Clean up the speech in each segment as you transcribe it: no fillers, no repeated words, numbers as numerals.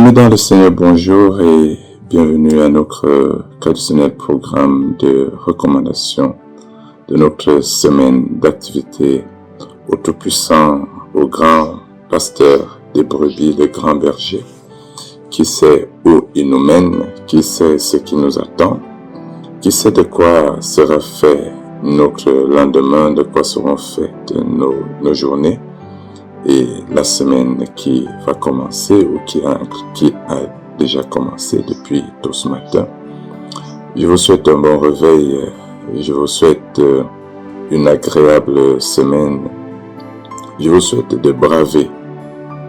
Bien-aimés dans le Seigneur, bonjour et bienvenue à notre traditionnel programme de recommandation de notre semaine d'activité au Tout-Puissant, au grand pasteur des brebis, le grand berger, qui sait où il nous mène, qui sait ce qui nous attend, qui sait de quoi sera fait notre lendemain, de quoi seront faites nos journées. Et la semaine qui va commencer ou qui a déjà commencé depuis tôt ce matin. Je vous souhaite un bon réveil, je vous souhaite une agréable semaine. Je vous souhaite de braver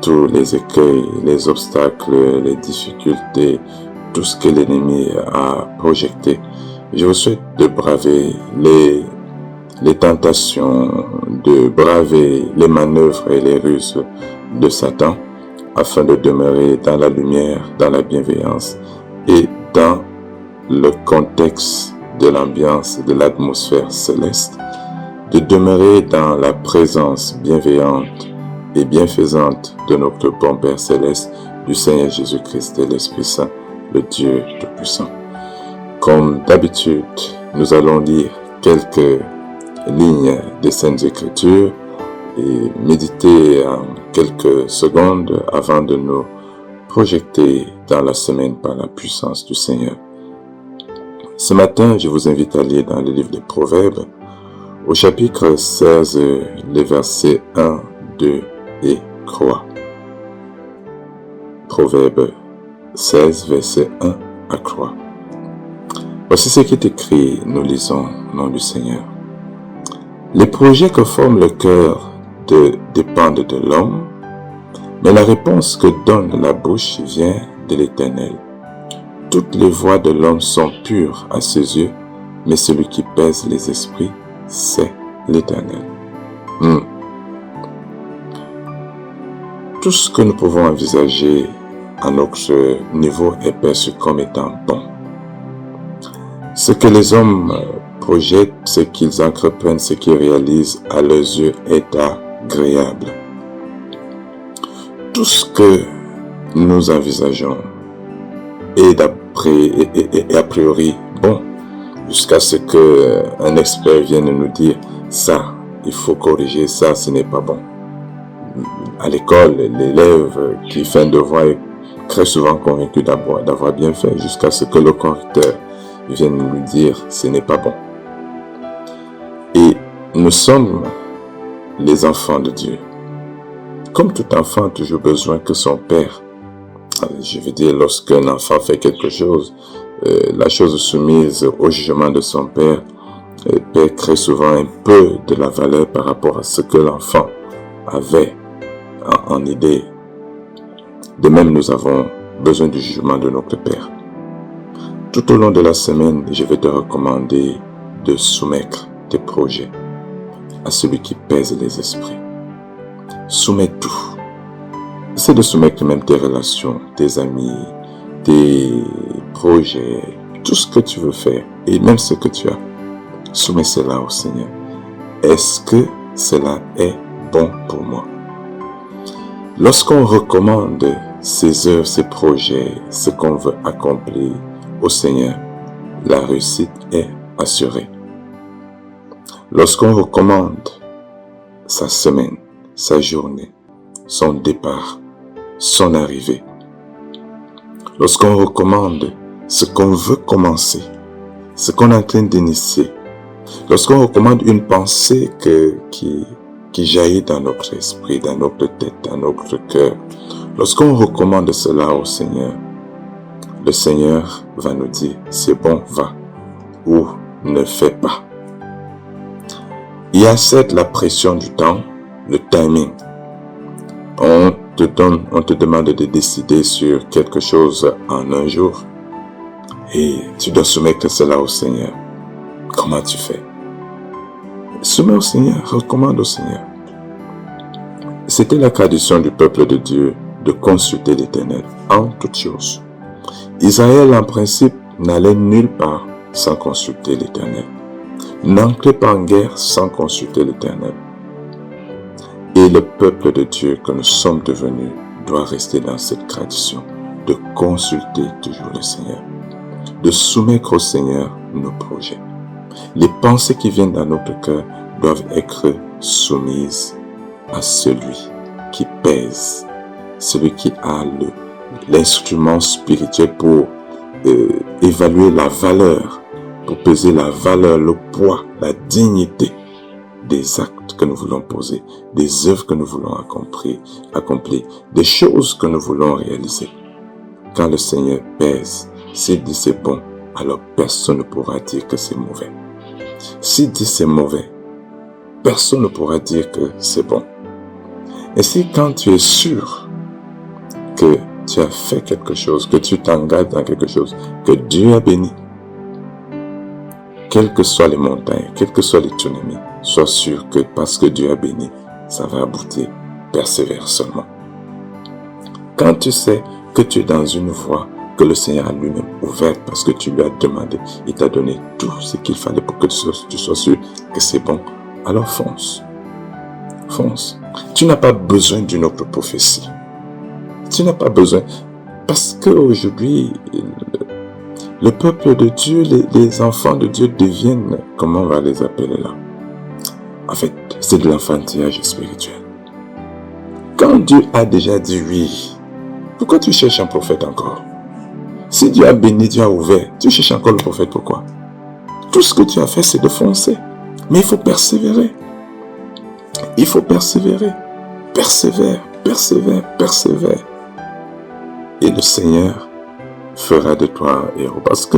tous les écueils, les obstacles, les difficultés, tout ce que l'ennemi a projeté. Je vous souhaite de braver les tentations, de braver les manœuvres et les ruses de Satan afin de demeurer dans la lumière, dans la bienveillance et dans le contexte de l'ambiance, de l'atmosphère céleste, de demeurer dans la présence bienveillante et bienfaisante de notre bon Père céleste, du Seigneur Jésus-Christ et l'Esprit Saint, le Dieu Tout-Puissant. Comme d'habitude, nous allons lire quelques lignes des Saintes Écritures et méditer en quelques secondes avant de nous projeter dans la semaine par la puissance du Seigneur. Ce matin, je vous invite à lire dans le livre des Proverbes, au chapitre 16, les versets 1, 2 et 3. Proverbes 16, versets 1 à 3. Voici ce qui est écrit, nous lisons au nom du Seigneur. Les projets que forme le cœur dépendent de l'homme, mais la réponse que donne la bouche vient de l'Éternel. Toutes les voies de l'homme sont pures à ses yeux, mais celui qui pèse les esprits, c'est l'Éternel. Tout ce que nous pouvons envisager à notre niveau est perçu comme étant bon. Ce que les hommes projettent, ce qu'ils entreprennent, ce qu'ils réalisent à leurs yeux est agréable. Tout ce que nous envisageons est a priori bon, jusqu'à ce qu'un expert vienne nous dire ça, il faut corriger ça, ce n'est pas bon. À l'école, l'élève qui fait un devoir est très souvent convaincu d'avoir bien fait, jusqu'à ce que le correcteur vienne lui dire ce n'est pas bon. Et nous sommes les enfants de Dieu. Comme tout enfant a toujours besoin que son père, je veux dire, lorsqu'un enfant fait quelque chose, la chose soumise au jugement de son père perd très souvent un peu de la valeur par rapport à ce que l'enfant avait en idée. De même, nous avons besoin du jugement de notre père. Tout au long de la semaine, je vais te recommander de soumettre tes projets à celui qui pèse les esprits. Soumets tout. C'est de soumettre même tes relations, tes amis, tes projets, tout ce que tu veux faire et même ce que tu as. Soumets cela au Seigneur. Est-ce que cela est bon pour moi? Lorsqu'on recommande ses œuvres, ses projets, ce qu'on veut accomplir au Seigneur, la réussite est assurée. Lorsqu'on recommande sa semaine, sa journée, son départ, son arrivée, lorsqu'on recommande ce qu'on veut commencer, ce qu'on est en train d'initier, lorsqu'on recommande une pensée qui jaillit dans notre esprit, dans notre tête, dans notre cœur, lorsqu'on recommande cela au Seigneur, le Seigneur va nous dire, c'est bon, va, ou ne fais pas. Il y a certes la pression du temps, le timing. On te demande de décider sur quelque chose en un jour et tu dois soumettre cela au Seigneur. Comment tu fais? Soumets au Seigneur, recommande au Seigneur. C'était la tradition du peuple de Dieu de consulter l'Éternel en toutes choses. Israël, en principe, n'allait nulle part sans consulter l'Éternel. N'entrez pas en guerre sans consulter l'Éternel. Et le peuple de Dieu que nous sommes devenus doit rester dans cette tradition de consulter toujours le Seigneur, de soumettre au Seigneur nos projets. Les pensées qui viennent dans notre cœur doivent être soumises à celui qui pèse, celui qui a l'instrument spirituel pour évaluer la valeur, pour peser la valeur, le poids, la dignité des actes que nous voulons poser, des œuvres que nous voulons accomplir, des choses que nous voulons réaliser. Quand le Seigneur pèse, s'il dit c'est bon, alors personne ne pourra dire que c'est mauvais. S'il dit c'est mauvais, personne ne pourra dire que c'est bon. Et si quand tu es sûr que tu as fait quelque chose, que tu t'engages dans quelque chose, que Dieu a béni, quelles que soient les montagnes, quelles que soient les tsunamis, sois sûr que parce que Dieu a béni, ça va aboutir. Persévère seulement. Quand tu sais que tu es dans une voie que le Seigneur a lui-même ouverte parce que tu lui as demandé, il t'a donné tout ce qu'il fallait pour que tu sois sûr que c'est bon, alors fonce. Fonce. Tu n'as pas besoin d'une autre prophétie. Tu n'as pas besoin. Parce qu'aujourd'hui, le peuple de Dieu, les enfants de Dieu deviennent, comment on va les appeler là? En fait, c'est de l'enfantillage spirituel. Quand Dieu a déjà dit oui, pourquoi tu cherches un prophète encore? Si Dieu a béni, Dieu a ouvert, tu cherches encore le prophète, pourquoi? Tout ce que tu as fait, c'est de foncer. Mais il faut persévérer. Il faut persévérer. Persévère, persévère, persévère. Et le Seigneur fera de toi un héros. Parce que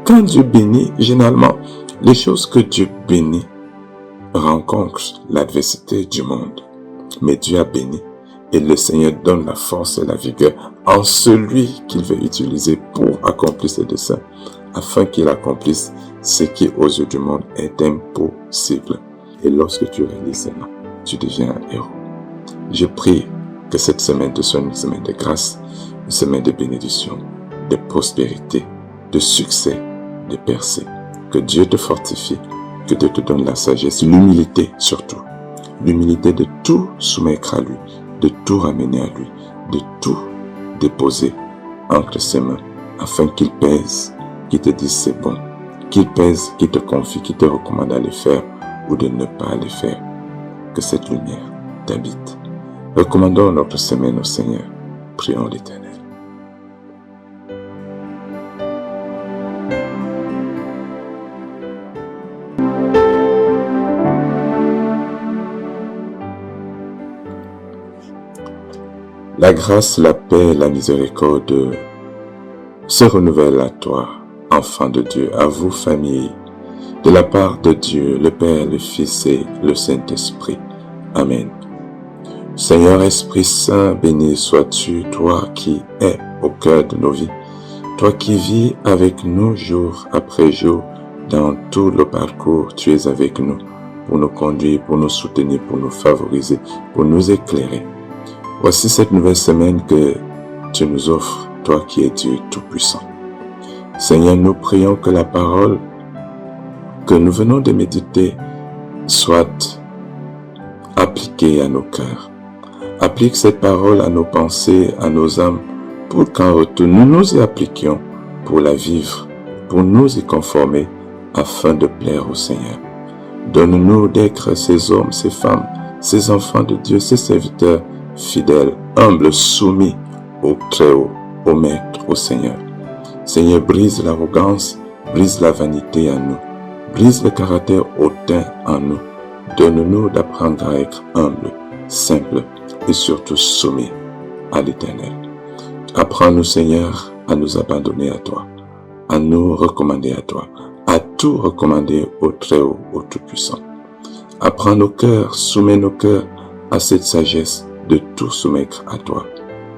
quand Dieu bénit, généralement, les choses que Dieu bénit rencontrent l'adversité du monde. Mais Dieu a béni. Et le Seigneur donne la force et la vigueur en celui qu'il veut utiliser pour accomplir ses desseins, afin qu'il accomplisse ce qui aux yeux du monde est impossible. Et lorsque tu réalises cela, tu deviens un héros. Je prie que cette semaine te soit une semaine de grâce, une semaine de bénédiction, de prospérité, de succès, de percée. Que Dieu te fortifie, que Dieu te donne la sagesse, l'humilité surtout. L'humilité de tout soumettre à lui, de tout ramener à lui, de tout déposer entre ses mains, afin qu'il pèse, qu'il te dise c'est bon, qu'il pèse, qu'il te confie, qu'il te recommande à le faire ou de ne pas le faire. Que cette lumière t'habite. Recommandons notre semaine au Seigneur. Prions l'Éternel. La grâce, la paix, la miséricorde se renouvellent à toi, enfant de Dieu, à vous, famille, de la part de Dieu, le Père, le Fils et le Saint-Esprit. Amen. Seigneur Esprit Saint, béni sois-tu, toi qui es au cœur de nos vies, toi qui vis avec nous jour après jour, dans tout le parcours, tu es avec nous pour nous conduire, pour nous soutenir, pour nous favoriser, pour nous éclairer. Voici cette nouvelle semaine que tu nous offres, toi qui es Dieu Tout-Puissant. Seigneur, nous prions que la parole que nous venons de méditer soit appliquée à nos cœurs. Applique cette parole à nos pensées, à nos âmes, pour qu'en retour nous nous y appliquions pour la vivre, pour nous y conformer, afin de plaire au Seigneur. Donne-nous d'être ces hommes, ces femmes, ces enfants de Dieu, ces serviteurs fidèles, humbles, soumis au Très-Haut, au Maître, au Seigneur. Seigneur, brise l'arrogance, brise la vanité en nous, brise le caractère hautain en nous. Donne-nous d'apprendre à être humble, simple et surtout soumis à l'Éternel. Apprends-nous, Seigneur, à nous abandonner à toi, à nous recommander à toi, à tout recommander au Très-Haut, au Tout-Puissant. Apprends nos cœurs, soumets nos cœurs à cette sagesse de tout soumettre à toi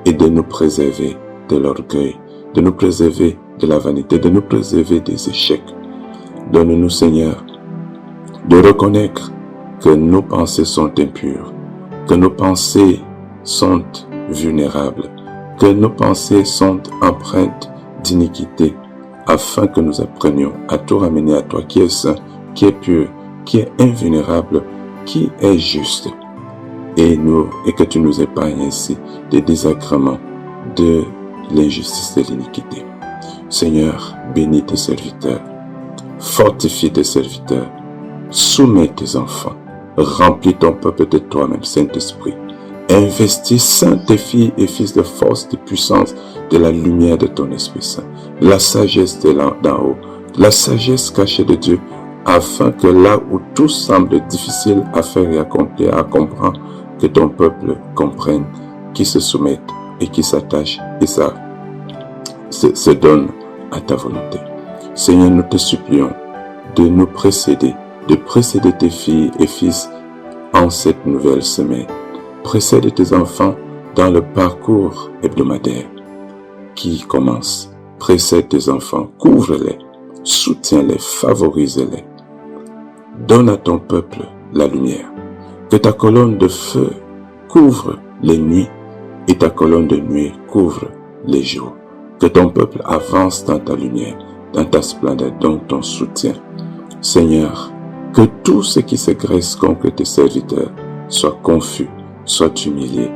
et de nous préserver de l'orgueil, de nous préserver de la vanité, de nous préserver des échecs. Donne-nous, Seigneur, de reconnaître que nos pensées sont impures, que nos pensées sont vulnérables, que nos pensées sont empreintes d'iniquité, afin que nous apprenions à tout ramener à toi qui est saint, qui est pur, qui est invulnérable, qui est juste. Et que tu nous épargnes ainsi des désagréments, de l'injustice et l'iniquité. Seigneur, bénis tes serviteurs, fortifie tes serviteurs, soumets tes enfants, remplis ton peuple de toi-même, Saint-Esprit. Investis, Saint, tes filles et fils de force, de puissance, de la lumière de ton Esprit Saint, la sagesse d'en haut, la sagesse cachée de Dieu, afin que là où tout semble difficile à faire et à accomplir, à comprendre, que ton peuple comprenne, qui se soumette et qui s'attache et se donne à ta volonté. Seigneur, nous te supplions de nous précéder, de précéder tes filles et fils en cette nouvelle semaine. Précède tes enfants dans le parcours hebdomadaire qui commence. Précède tes enfants, couvre-les, soutiens-les, favorise-les. Donne à ton peuple la lumière. Que ta colonne de feu couvre les nuits et ta colonne de nuit couvre les jours. Que ton peuple avance dans ta lumière, dans ta splendeur, dans ton soutien. Seigneur, que tout ce qui se graisse contre tes serviteurs soit confus, soit humilié.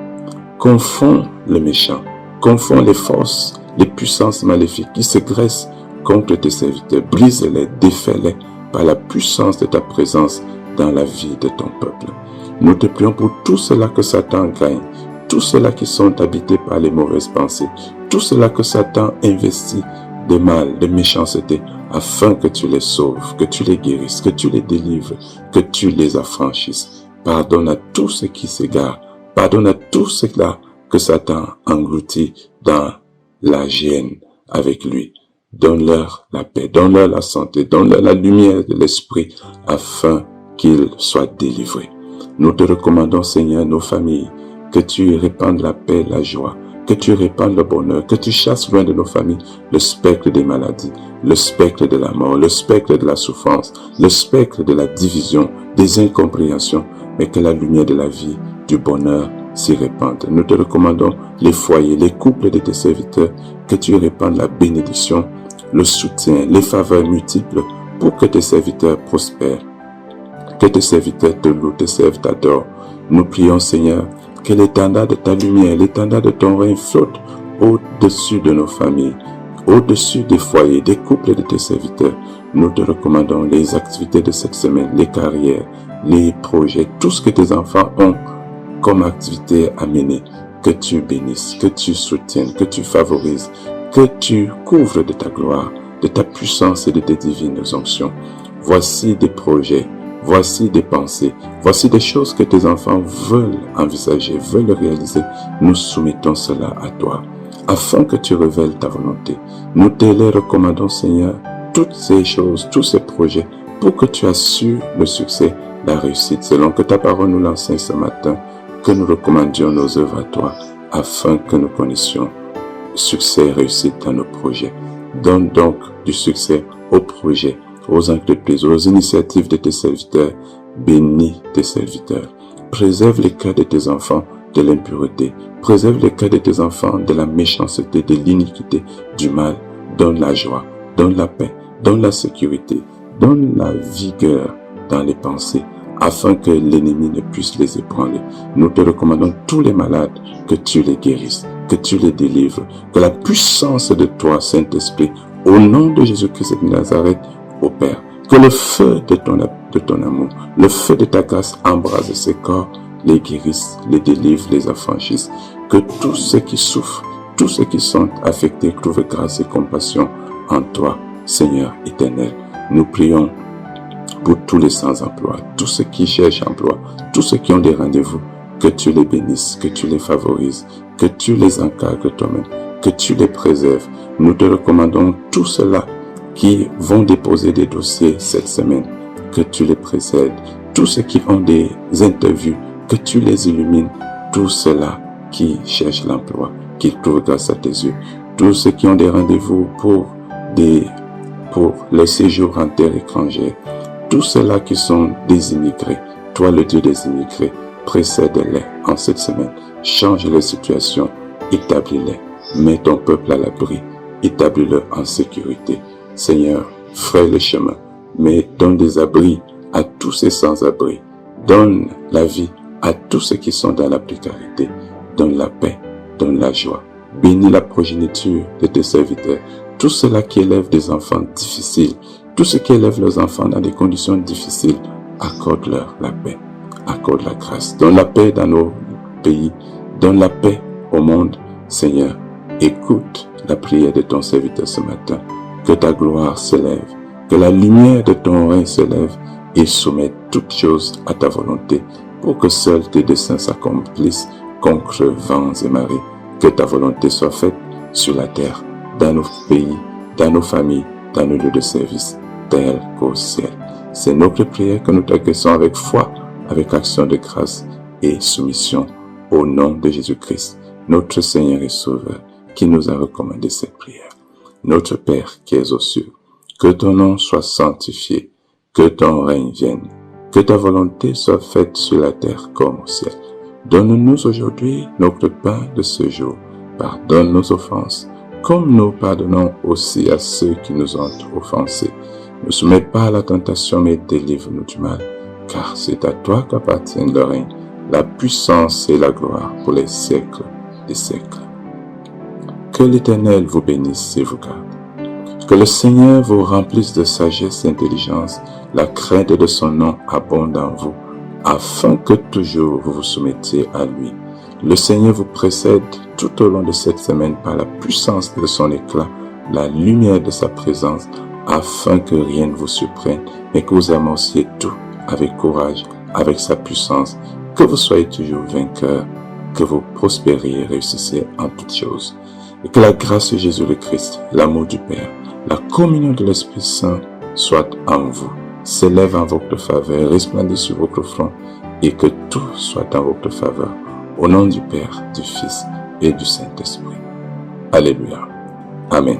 Confonds le méchant, confonds les forces, les puissances maléfiques qui se graissent contre tes serviteurs. Brise-les, défais-les par la puissance de ta présence dans la vie de ton peuple. Nous te prions pour tout cela que Satan gagne, tous ceux-là qui sont habités par les mauvaises pensées, tout cela que Satan investit de mal, de méchanceté, afin que tu les sauves, que tu les guérisses, que tu les délivres, que tu les affranchisses. Pardonne à tous ceux qui s'égarent, pardonne à tous ceux-là que Satan engloutit dans la gêne avec lui. Donne-leur la paix, donne-leur la santé, donne-leur la lumière de l'esprit, afin qu'ils soient délivrés. Nous te recommandons, Seigneur, nos familles, que tu répandes la paix, la joie, que tu répandes le bonheur, que tu chasses loin de nos familles le spectre des maladies, le spectre de la mort, le spectre de la souffrance, le spectre de la division, des incompréhensions, mais que la lumière de la vie, du bonheur s'y répande. Nous te recommandons les foyers, les couples de tes serviteurs, que tu répandes la bénédiction, le soutien, les faveurs multiples pour que tes serviteurs prospèrent, que tes serviteurs te louent, te servent, t'adorent. Nous prions, Seigneur, que l'étendard de ta lumière, l'étendard de ton règne flotte au-dessus de nos familles, au-dessus des foyers, des couples de tes serviteurs. Nous te recommandons les activités de cette semaine, les carrières, les projets, tout ce que tes enfants ont comme activité à mener. Que tu bénisses, que tu soutiennes, que tu favorises, que tu couvres de ta gloire, de ta puissance et de tes divines onctions. Voici des projets, voici des pensées, voici des choses que tes enfants veulent envisager, veulent réaliser. Nous soumettons cela à toi, afin que tu révèles ta volonté. Nous te les recommandons, Seigneur, toutes ces choses, tous ces projets, pour que tu assures le succès, la réussite, selon que ta parole nous l'enseigne ce matin, que nous recommandions nos œuvres à toi, afin que nous connaissions succès et réussite dans nos projets. Donne donc du succès aux projets, aux entreprises, aux initiatives de tes serviteurs. Bénis tes serviteurs. Préserve les cœurs de tes enfants de l'impureté. Préserve les cœurs de tes enfants de la méchanceté, de l'iniquité, du mal. Donne la joie, donne la paix, donne la sécurité, donne la vigueur dans les pensées, afin que l'ennemi ne puisse les ébranler. Nous te recommandons tous les malades, que tu les guérisses, que tu les délivres, que la puissance de toi, Saint-Esprit, au nom de Jésus-Christ de Nazareth, opère. Que le feu de ton amour, le feu de ta grâce embrase ces corps, les guérisse, les délivre, les affranchisse. Que tous ceux qui souffrent, tous ceux qui sont affectés trouvent grâce et compassion en toi, Seigneur éternel. Nous prions pour tous les sans-emploi, tous ceux qui cherchent emploi, tous ceux qui ont des rendez-vous, que tu les bénisses, que tu les favorises, que tu les encadres toi-même, que tu les préserves. Nous te recommandons tout cela qui vont déposer des dossiers cette semaine, que tu les précèdes. Tous ceux qui ont des interviews, que tu les illumines. Tous ceux-là qui cherchent l'emploi, qu'ils trouvent grâce à tes yeux. Tous ceux qui ont des rendez-vous pour les séjours en terre étrangère. Tous ceux-là qui sont des immigrés, toi le Dieu des immigrés, précède-les en cette semaine. Change les situations, établis-les. Mets ton peuple à l'abri, établis-le en sécurité. Seigneur, fraye le chemin, mais donne des abris à tous ces sans-abri. Donne la vie à tous ceux qui sont dans la précarité. Donne la paix, donne la joie, Bénis la progéniture de tes serviteurs. Tous ceux-là qui élèvent des enfants difficiles, tous ceux qui élèvent leurs enfants dans des conditions difficiles, accorde-leur la paix, accorde la grâce. Donne la paix dans nos pays, donne la paix au monde. Seigneur, écoute la prière de ton serviteur ce matin. Que ta gloire s'élève, que la lumière de ton règne s'élève et soumette toutes choses à ta volonté pour que seuls tes desseins s'accomplissent contre vents et marées. Que ta volonté soit faite sur la terre, dans nos pays, dans nos familles, dans nos lieux de service, tel qu'au ciel. C'est notre prière que nous t'accueillons avec foi, avec action de grâce et soumission au nom de Jésus-Christ, notre Seigneur et Sauveur, qui nous a recommandé cette prière. Notre Père qui es aux cieux, que ton nom soit sanctifié, que ton règne vienne, que ta volonté soit faite sur la terre comme au ciel. Donne-nous aujourd'hui notre pain de ce jour. Pardonne nos offenses, comme nous pardonnons aussi à ceux qui nous ont offensés. Ne soumets pas à la tentation, mais délivre-nous du mal, car c'est à toi qu'appartient le règne, la puissance et la gloire pour les siècles des siècles. Que l'Éternel vous bénisse et vous garde. Que le Seigneur vous remplisse de sagesse et d'intelligence, la crainte de son nom abonde en vous, afin que toujours vous vous soumettiez à lui. Le Seigneur vous précède tout au long de cette semaine par la puissance de son éclat, la lumière de sa présence, afin que rien ne vous surprenne, mais que vous amorciez tout avec courage, avec sa puissance, que vous soyez toujours vainqueurs, que vous prospériez et réussissiez en toutes choses. Et que la grâce de Jésus le Christ, l'amour du Père, la communion de l'Esprit Saint soit en vous, s'élève en votre faveur, resplendisse sur votre front, et que tout soit en votre faveur. Au nom du Père, du Fils et du Saint-Esprit. Alléluia. Amen.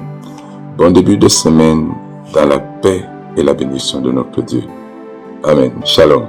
Bon début de semaine dans la paix et la bénédiction de notre Dieu. Amen. Shalom.